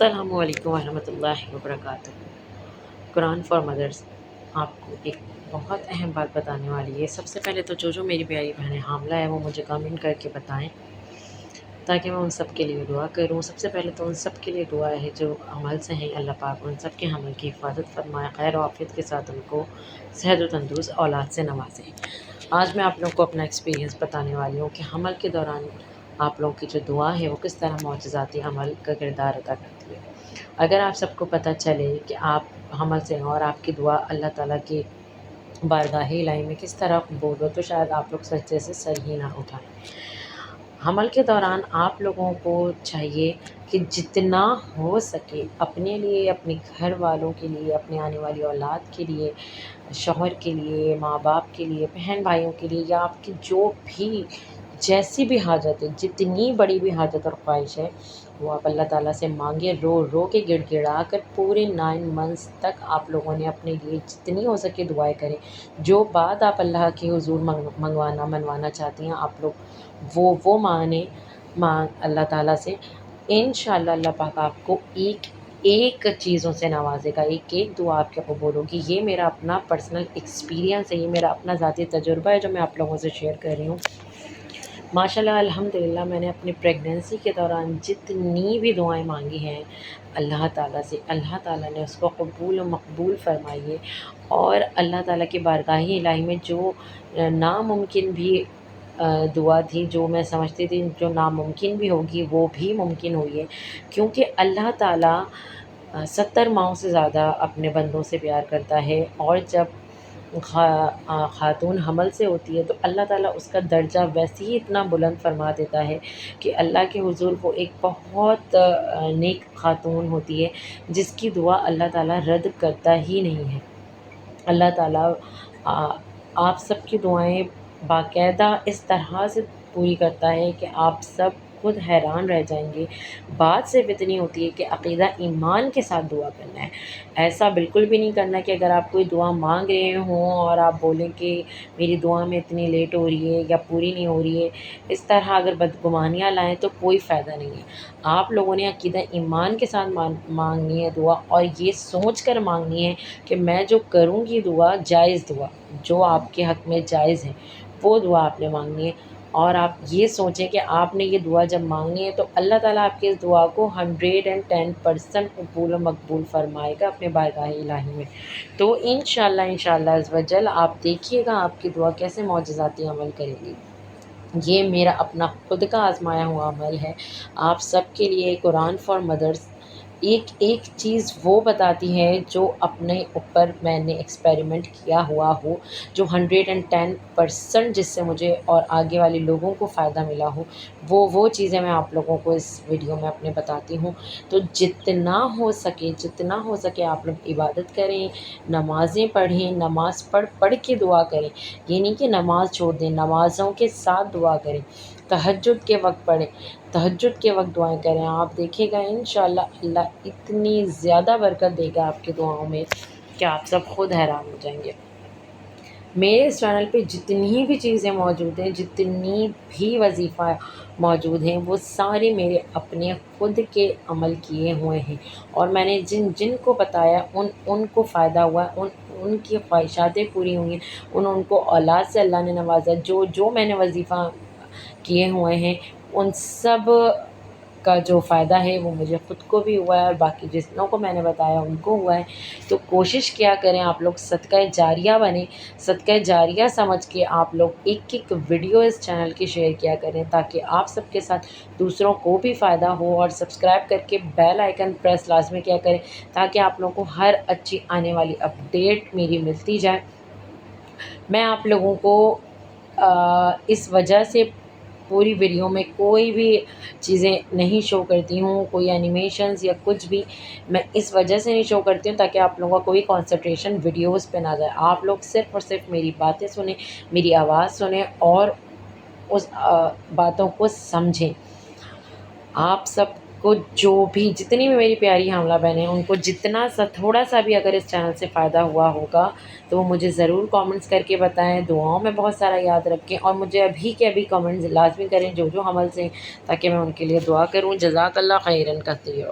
السلام علیکم ورحمۃ اللہ وبرکاتہ۔ قرآن فار مدرس آپ کو ایک بہت اہم بات بتانے والی ہے۔ سب سے پہلے تو جو میری پیاری بہنیں حاملہ ہے وہ مجھے کامنٹ کر کے بتائیں تاکہ میں ان سب کے لیے دعا کروں۔ سب سے پہلے تو ان سب کے لیے دعا ہے جو عمل سے ہیں، اللہ پاک ان سب کے حمل کی حفاظت فرمائے، خیر و عافیت کے ساتھ ان کو صحت و تندرست اولاد سے نوازے۔ آج میں آپ لوگوں کو اپنا ایکسپیرینس بتانے والی ہوں کہ حمل کے دوران آپ لوگوں کی جو دعا ہے وہ کس طرح معجزاتی عمل کا کردار ادا کرتی ہے۔ اگر آپ سب کو پتہ چلے کہ آپ حمل سے ہیں اور آپ کی دعا اللہ تعالیٰ کی بارگاہ الہی میں کس طرح قبول ہو تو شاید آپ لوگ سجدے سے سر ہی نہ اٹھائیں۔ حمل کے دوران آپ لوگوں کو چاہیے کہ جتنا ہو سکے اپنے لیے، اپنے گھر والوں کے لیے، اپنے آنے والی اولاد کے لیے، شوہر کے لیے، ماں باپ کے لیے، بہن بھائیوں کے لیے، یا آپ کی جو بھی جیسی بھی حاجت ہے، جتنی بڑی بھی حاجت اور خواہش ہے وہ آپ اللہ تعالیٰ سے مانگیں، رو رو کے گڑ گڑا کر پورے 9 منتھس تک آپ لوگوں نے اپنے لیے جتنی ہو سکے دعائیں کریں۔ جو بات آپ اللہ کے حضور منوانا چاہتی ہیں آپ لوگ وہ مانگ اللہ تعالیٰ سے۔ انشاءاللہ اللہ پاک آپ کو ایک چیزوں سے نوازے گا، ایک دعا آپ کے قبول ہوگی۔ یہ میرا اپنا پرسنل ایکسپیرینس ہے، یہ میرا اپنا ذاتی تجربہ ہے جو میں آپ لوگوں سے شیئر کر رہی ہوں۔ ماشاءاللہ الحمدللہ میں نے اپنی پریگننسی کے دوران جتنی بھی دعائیں مانگی ہیں اللہ تعالیٰ سے، اللہ تعالیٰ نے اس کو قبول و مقبول فرمائی ہے، اور اللہ تعالیٰ کی بارگاہ الہی میں جو ناممکن بھی دعا تھی، جو میں سمجھتی تھی جو ناممکن بھی ہوگی وہ بھی ممکن ہوئی ہے، کیونکہ اللہ تعالیٰ 70 ماؤں سے زیادہ اپنے بندوں سے پیار کرتا ہے، اور جب خاتون حمل سے ہوتی ہے تو اللہ تعالیٰ اس کا درجہ ویسے ہی اتنا بلند فرما دیتا ہے کہ اللہ کے حضور وہ ایک بہت نیک خاتون ہوتی ہے جس کی دعا اللہ تعالیٰ رد کرتا ہی نہیں ہے۔ اللہ تعالیٰ آپ سب کی دعائیں باقاعدہ اس طرح سے پوری کرتا ہے کہ آپ سب خود حیران رہ جائیں گے۔ بات صرف اتنی ہوتی ہے کہ عقیدہ ایمان کے ساتھ دعا کرنا ہے۔ ایسا بالکل بھی نہیں کرنا کہ اگر آپ کوئی دعا مانگ رہے ہوں اور آپ بولیں کہ میری دعا میں اتنی لیٹ ہو رہی ہے یا پوری نہیں ہو رہی ہے، اس طرح اگر بدگمانیاں لائیں تو کوئی فائدہ نہیں ہے۔ آپ لوگوں نے عقیدہ ایمان کے ساتھ مانگنی ہے دعا، اور یہ سوچ کر مانگنی ہے کہ میں جو کروں گی دعا جائز دعا، جو آپ کے حق میں جائز ہے وہ دعا آپ نے مانگنی ہے۔ اور آپ یہ سوچیں کہ آپ نے یہ دعا جب مانگنی ہے تو اللہ تعالیٰ آپ کی اس دعا کو 110% قبول و مقبول فرمائے گا اپنے بارگاہ الہی میں۔ تو انشاءاللہ عزوجل آپ دیکھیے گا آپ کی دعا کیسے معجزاتی عمل کرے گی۔ یہ میرا اپنا خود کا آزمایا ہوا عمل ہے۔ آپ سب کے لیے قرآن فار مدرس ایک چیز وہ بتاتی ہے جو اپنے اوپر میں نے ایکسپیریمنٹ کیا ہوا ہو، جو 110% جس سے مجھے اور آگے والے لوگوں کو فائدہ ملا ہو، وہ چیزیں میں آپ لوگوں کو اس ویڈیو میں اپنے بتاتی ہوں۔ تو جتنا ہو سکے آپ لوگ عبادت کریں، نمازیں پڑھیں، نماز پڑھ کے دعا کریں، یہ نہیں کہ نماز چھوڑ دیں، نمازوں کے ساتھ دعا کریں، تہجد کے وقت پڑھیں، تہجد کے وقت دعائیں کریں۔ آپ دیکھیں گا انشاءاللہ اللہ اتنی زیادہ برکت دے گا آپ کی دعاؤں میں کہ آپ سب خود حیران ہو جائیں گے۔ میرے اس چینل پہ جتنی بھی چیزیں موجود ہیں، جتنی بھی وظیفہ موجود ہیں، وہ سارے میرے اپنے خود کے عمل کیے ہوئے ہیں، اور میں نے جن کو بتایا ان کو فائدہ ہوا، ان کی خواہشاتیں پوری ہوئی ہیں، ان کو اولاد سے اللہ نے نوازا۔ جو میں نے وظیفہ کیے ہوئے ہیں ان سب کا جو فائدہ ہے وہ مجھے خود کو بھی ہوا ہے، اور باقی جتنوں کو میں نے بتایا ان کو ہوا ہے۔ تو کوشش کیا کریں آپ لوگ صدقہ جاریہ بنیں، صدقہ جاریہ سمجھ کے آپ لوگ ایک ویڈیو اس چینل کی شیئر کیا کریں تاکہ آپ سب کے ساتھ دوسروں کو بھی فائدہ ہو، اور سبسکرائب کر کے بیل آئیکن پریس لازمی کیا کریں تاکہ آپ لوگوں کو ہر اچھی آنے والی اپڈیٹ میری ملتی جائے۔ میں آپ لوگوں کو اس وجہ سے پوری ویڈیو میں کوئی بھی چیزیں نہیں شو کرتی ہوں، کوئی اینیمیشنز یا کچھ بھی میں اس وجہ سے نہیں شو کرتی ہوں تاکہ آپ لوگوں کا کوئی کنسنٹریشن ویڈیوز پہ نہ جائے۔ آپ لوگ صرف اور صرف میری باتیں سنیں، میری آواز سنیں اور اس باتوں کو سمجھیں۔ آپ سب کو جتنی بھی میری پیاری حاملہ بہنیں ان کو تھوڑا سا بھی اگر اس چینل سے فائدہ ہوا ہوگا تو وہ مجھے ضرور کامنٹس کر کے بتائیں، دعاؤں میں بہت سارا یاد رکھیں، اور مجھے ابھی کے ابھی کامنٹس لازمی کریں جو حمل سے ہیں تاکہ میں ان کے لیے دعا کروں۔ جزاک اللہ خیرن کثیرا۔